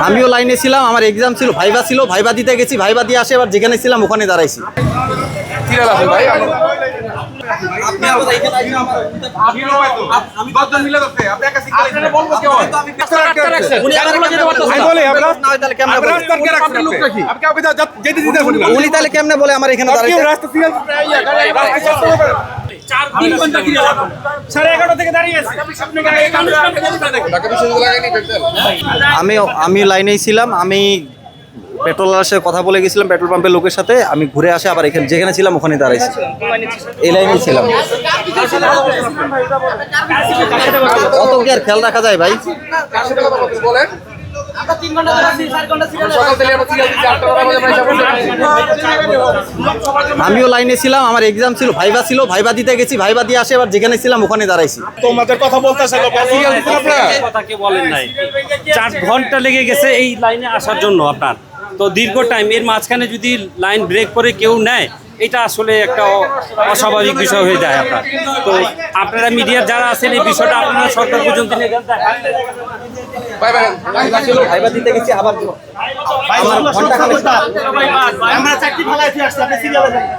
আমিও লাইনে ছিলাম, আমার এক্সাম ছিল, ভাইবা ছিল, ভাইবা দিতে গেছি, ভাইবা দিয়ে আসে আবার যেখানে ছিলাম ওখানে দাঁড়াইছি। উনি তাহলে কেমনে বলে আমার এখানে দাঁড়াইছে? আমি লাইনেই ছিলাম, আমি পেট্রোলারের সাথে কথা বলে গেছিলাম, পেট্রোল পাম্পের লোকের সাথে। আমি ঘুরে আসে আবার এখানে যেখানে ছিলাম ওখানে দাঁড়াইছি, এই লাইনেই ছিলাম। কত কি আর খেয়াল রাখা যায় ভাই? আমিও লাইনে ছিলাম, আমার এক্সাম ছিল, ভাইবা ছিল, ভাইবা দিতে গেছি, ভাইবা দিয়ে আসে আবার যেখানে ছিলাম ওখানে দাঁড়াইছি। তোমাদের কথা বলতেছে কথা কি বলেন নাই, 4 ঘন্টা লেগে গেছে এই লাইনে আসার জন্য আপনার। তো দীর্ঘ টাইম এর মাঝখানে যদি লাইন ব্রেক করে কেউ নেয়, এটা আসলে একটা অস্বাভাবিক বিষয় হয়ে যায় আপনার। তো আপনারা মিডিয়ার যারা আছেন এই বিষয়টা আপনারা সরকার পর্যন্ত নিয়ে যান। ভাইবা দিতে গেছি আবার